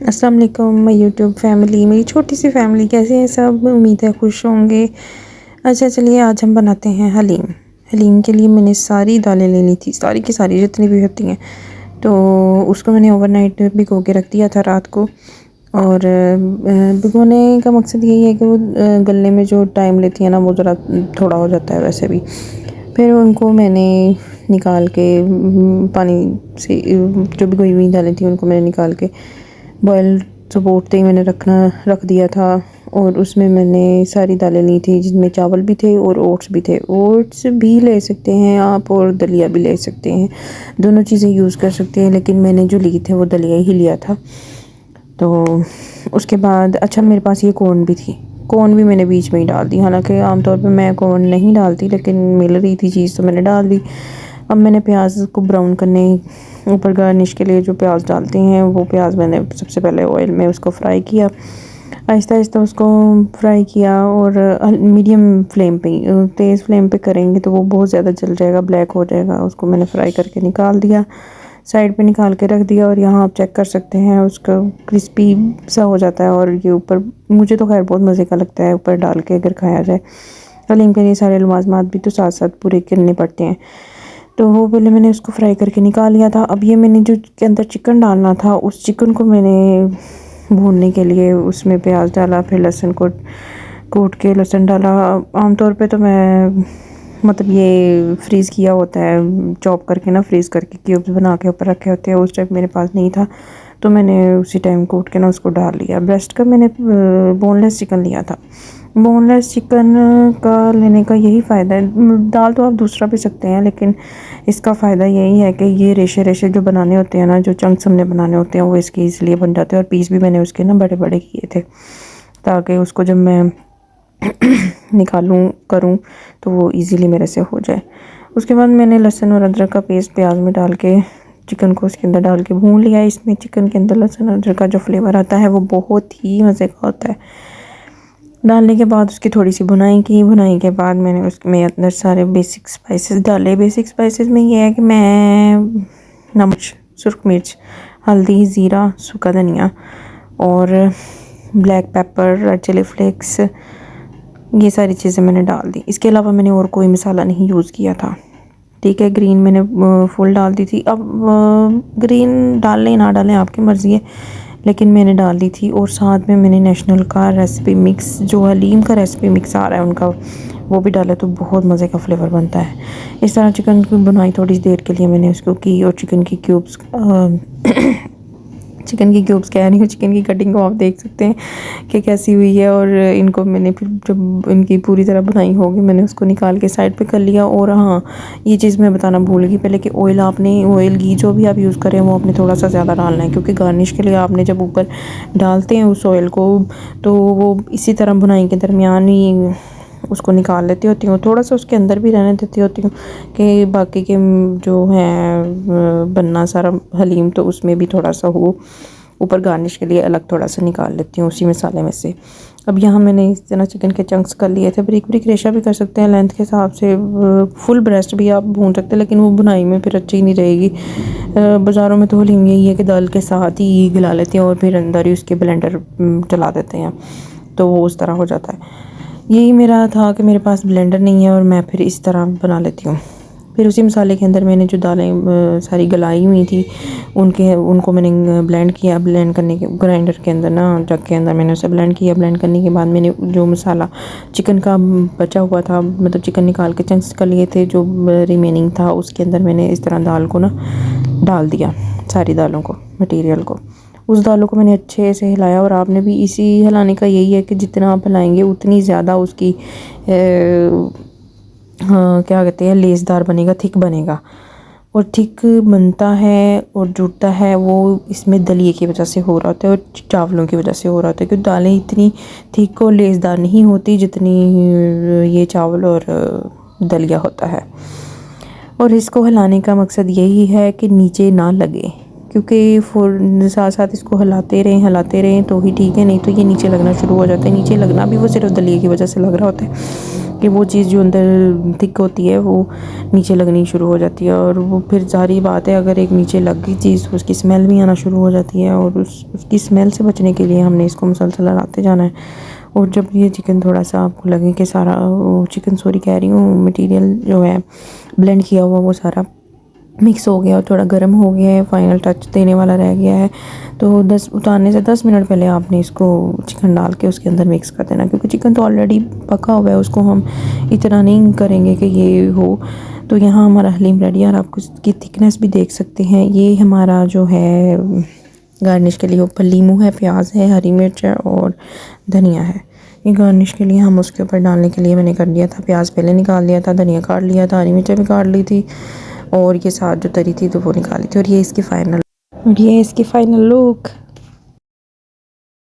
अस्सलाम वालेकुम my YouTube family, मेरी छोटी सी फैमिली। कैसे हैं सब? उम्मीद है खुश होंगे। अच्छा चलिए, आज हम बनाते हैं हलीम। हलीम के लिए मैंने सारी दालें ले ली थी, सारी की सारी जितनी भी होती हैं। तो उसको मैंने ओवरनाइट भिगो के रख दिया था रात को। और भिगोने का मकसद यही है कि वो गलने में जो टाइम लेती है ना, वो ज़रा थोड़ा हो जाता है वैसे भी। फिर उनको मैंने निकाल के पानी से जो भिगोई हुई दालें थी उनको मैंने निकाल के बॉयल चपोटते ही मैंने रख दिया था। और उसमें मैंने सारी दालें ली थी, जिसमें चावल भी थे और ओट्स भी थे। ओट्स भी ले सकते हैं आप और दलिया भी ले सकते हैं, दोनों चीज़ें यूज़ कर सकते हैं, लेकिन मैंने जो ली थे वो दलिया ही लिया था। तो उसके बाद अच्छा, मेरे पास ये कॉर्न भी थी, कॉर्न भी मैंने बीच में ही डाल दी। हालांकि आमतौर पे मैं कॉर्न नहीं डालती, लेकिन मिल रही थी चीज़ तो मैंने डाल दी। अब मैंने प्याज को ब्राउन करने, ऊपर गार्निश के लिए जो प्याज डालते हैं वो प्याज मैंने सबसे पहले ऑयल में उसको फ्राई किया, आहिस्ता आहिस्ता उसको फ्राई किया। और मीडियम फ्लेम पे, तेज़ फ्लेम पे करेंगे तो वो बहुत ज़्यादा जल जाएगा, ब्लैक हो जाएगा। उसको मैंने फ्राई करके निकाल दिया, साइड पे निकाल के रख दिया। और यहाँ आप चेक कर सकते हैं उसका क्रिस्पी सा हो जाता है। और ये ऊपर, मुझे तो खैर बहुत मज़े का लगता है ऊपर डाल के अगर खाया जाए। हलीम के लिए सारे लवाज़मात भी तो साथ साथ पूरे करने पड़ते हैं। तो वो पहले मैंने उसको फ्राई करके निकाल लिया था। अब ये मैंने जो के अंदर चिकन डालना था, उस चिकन को मैंने भूनने के लिए उसमें प्याज डाला, फिर लहसुन को कूट के लहसुन डाला। आमतौर पे तो मैं मतलब ये फ्रीज़ किया होता है, चॉप करके ना, फ्रीज़ करके क्यूब्स बना के ऊपर रखे होते हैं। उस टाइम मेरे पास नहीं था तो मैंने उसी टाइम कूट के ना उसको डाल लिया। ब्रेस्ट का मैंने बोनलेस चिकन लिया था। बोनलेस चिकन का लेने का यही फ़ायदा है, दाल तो आप दूसरा भी सकते हैं, लेकिन इसका फ़ायदा यही है कि ये रेशे रेशे जो बनाने होते हैं ना, जो चंक्स हमने बनाने होते हैं, वो इसके इसलिए बन जाते हैं। और पीस भी मैंने उसके ना बड़े बड़े किए थे, ताकि उसको जब मैं निकालूं करूं तो वो इजीली मेरे से हो जाए। उसके बाद मैंने लहसुन और अदरक का पेस्ट प्याज में डाल के चिकन को उसके अंदर डाल के भून लिया। इसमें चिकन के अंदर लहसुन अदरक का जो फ्लेवर आता है वो बहुत ही मज़े का होता है। डालने के बाद उसकी थोड़ी सी भुनाई की, भुनाई के बाद मैंने उसमें अंदर सारे बेसिक स्पाइसेस डाले। बेसिक स्पाइसेस में ये है कि मैं नमक, सुरख मिर्च, हल्दी, ज़ीरा, सूखा धनिया और black pepper, red chilli flakes, ये सारी चीज़ें मैंने डाल दी। इसके अलावा मैंने और कोई मसाला नहीं यूज़ किया था। ठीक है, ग्रीन मैंने फुल डाल दी थी। अब ग्रीन डाल लें ना डालें आपकी मर्ज़ी है, लेकिन मैंने डाल दी थी। और साथ में मैंने नेशनल का रेसिपी मिक्स, जो हलीम का रेसिपी मिक्स आ रहा है उनका, वो भी डाला तो बहुत मज़े का फ्लेवर बनता है। इस तरह चिकन की बुनाई थोड़ी देर के लिए मैंने उसको की। और चिकन की क्यूब्स चिकन की क्यूब्स कह रही हूँ, चिकन की कटिंग को आप देख सकते हैं कि कैसी हुई है। और इनको मैंने फिर जब इनकी पूरी तरह बुनाई होगी, मैंने उसको निकाल के साइड पे कर लिया। और हाँ, ये चीज़ मैं बताना भूल गई पहले कि ऑयल घी जो भी आप यूज़ करें वो आपने थोड़ा सा ज़्यादा डालना है, क्योंकि गार्निश के लिए आपने जब ऊपर डालते हैं उस ऑयल को, तो वो इसी तरह बुनाई के दरमियान ही उसको निकाल लेती होती हूँ। थोड़ा सा उसके अंदर भी रहने देती होती हूँ कि बाकी के जो है बनना सारा हलीम, तो उसमें भी थोड़ा सा हो, ऊपर गार्निश के लिए अलग थोड़ा सा निकाल लेती हूँ उसी मसाले में से। अब यहाँ मैंने इस तरह चिकन के चंक्स कर लिए थे। ब्रिक ब्रिक रेशा भी कर सकते हैं लेंथ के हिसाब से, फुल ब्रेस्ट भी आप भून सकते हैं, लेकिन वो बुनाई में फिर अच्छी नहीं रहेगी। बाज़ारों में तो हलीम यही है कि दाल के साथ ही गला लेते हैं और फिर अंदर ही उसके ब्लेंडर चला देते हैं, तो वो उस तरह हो जाता है। यही मेरा था कि मेरे पास ब्लेंडर नहीं है और मैं फिर इस तरह बना लेती हूँ। फिर उसी मसाले के अंदर मैंने जो दालें सारी गलाई हुई थी उनको मैंने ब्लेंड किया। ब्लेंड करने के ग्राइंडर के अंदर ना, जग के अंदर मैंने उसे ब्लेंड किया। ब्लेंड करने के बाद मैंने जो मसाला चिकन का बचा हुआ था, मतलब चिकन निकाल के चंक्स कर लिए थे, जो रिमेनिंग था उसके अंदर मैंने इस तरह दाल को ना डाल दिया, सारी दालों को, मटेरियल को। उस दालों को मैंने अच्छे से हिलाया। और आपने भी इसी हिलाने का यही है कि जितना आप हिलाएंगे उतनी ज़्यादा उसकी हाँ क्या कहते हैं, लेसदार बनेगा, थिक बनेगा। और थिक बनता है और जुड़ता है वो इसमें दलिए की वजह से हो रहा होता है और चावलों की वजह से हो रहा होता है, क्योंकि दालें इतनी थिक और लेसदार नहीं होती जितनी ये चावल और दलिया होता है। और इसको हिलाने का मकसद यही है कि नीचे ना लगे, क्योंकि साथ साथ इसको हिलाते रहें तो ही ठीक है, नहीं तो ये नीचे लगना शुरू हो जाता है। नीचे लगना भी वो सिर्फ दलिए की वजह से लग रहा होता है कि वो चीज़ जो अंदर थिक होती है वो नीचे लगनी शुरू हो जाती है, और वो फिर सारी बात है, अगर एक नीचे लग गई चीज़ उसकी स्मेल भी आना शुरू हो जाती है, और उसकी स्मेल से बचने के लिए हमने इसको मुसलसल हिलाते जाना है। और जब ये चिकन थोड़ा सा आपको लगे कि सारा चिकन सॉरी कह रही हूँ मटेरियल जो है ब्लेंड किया हुआ वो सारा मिक्स हो गया और थोड़ा गर्म हो गया है, फाइनल टच देने वाला रह गया है, तो 10 उतारने से 10 मिनट पहले आपने इसको चिकन डाल के उसके अंदर मिक्स कर देना, क्योंकि चिकन तो ऑलरेडी पका हुआ है, उसको हम इतना नहीं करेंगे कि ये हो। तो यहाँ हमारा हलीम रेडी है और आप इसकी थिकनेस भी देख सकते हैं। ये हमारा जो है गार्निश के लिए ऊपर लीमू है, प्याज है, हरी मिर्च है और धनिया है। ये गार्निश के लिए हम उसके ऊपर डालने के लिए मैंने कर लिया था, प्याज पहले निकाल लिया था, धनिया काट लिया था, हरी मिर्चें भी काट ली थी, और ये साथ जो तरी थी तो वो निकाली थी, और ये इसकी फ़ाइनल लुक।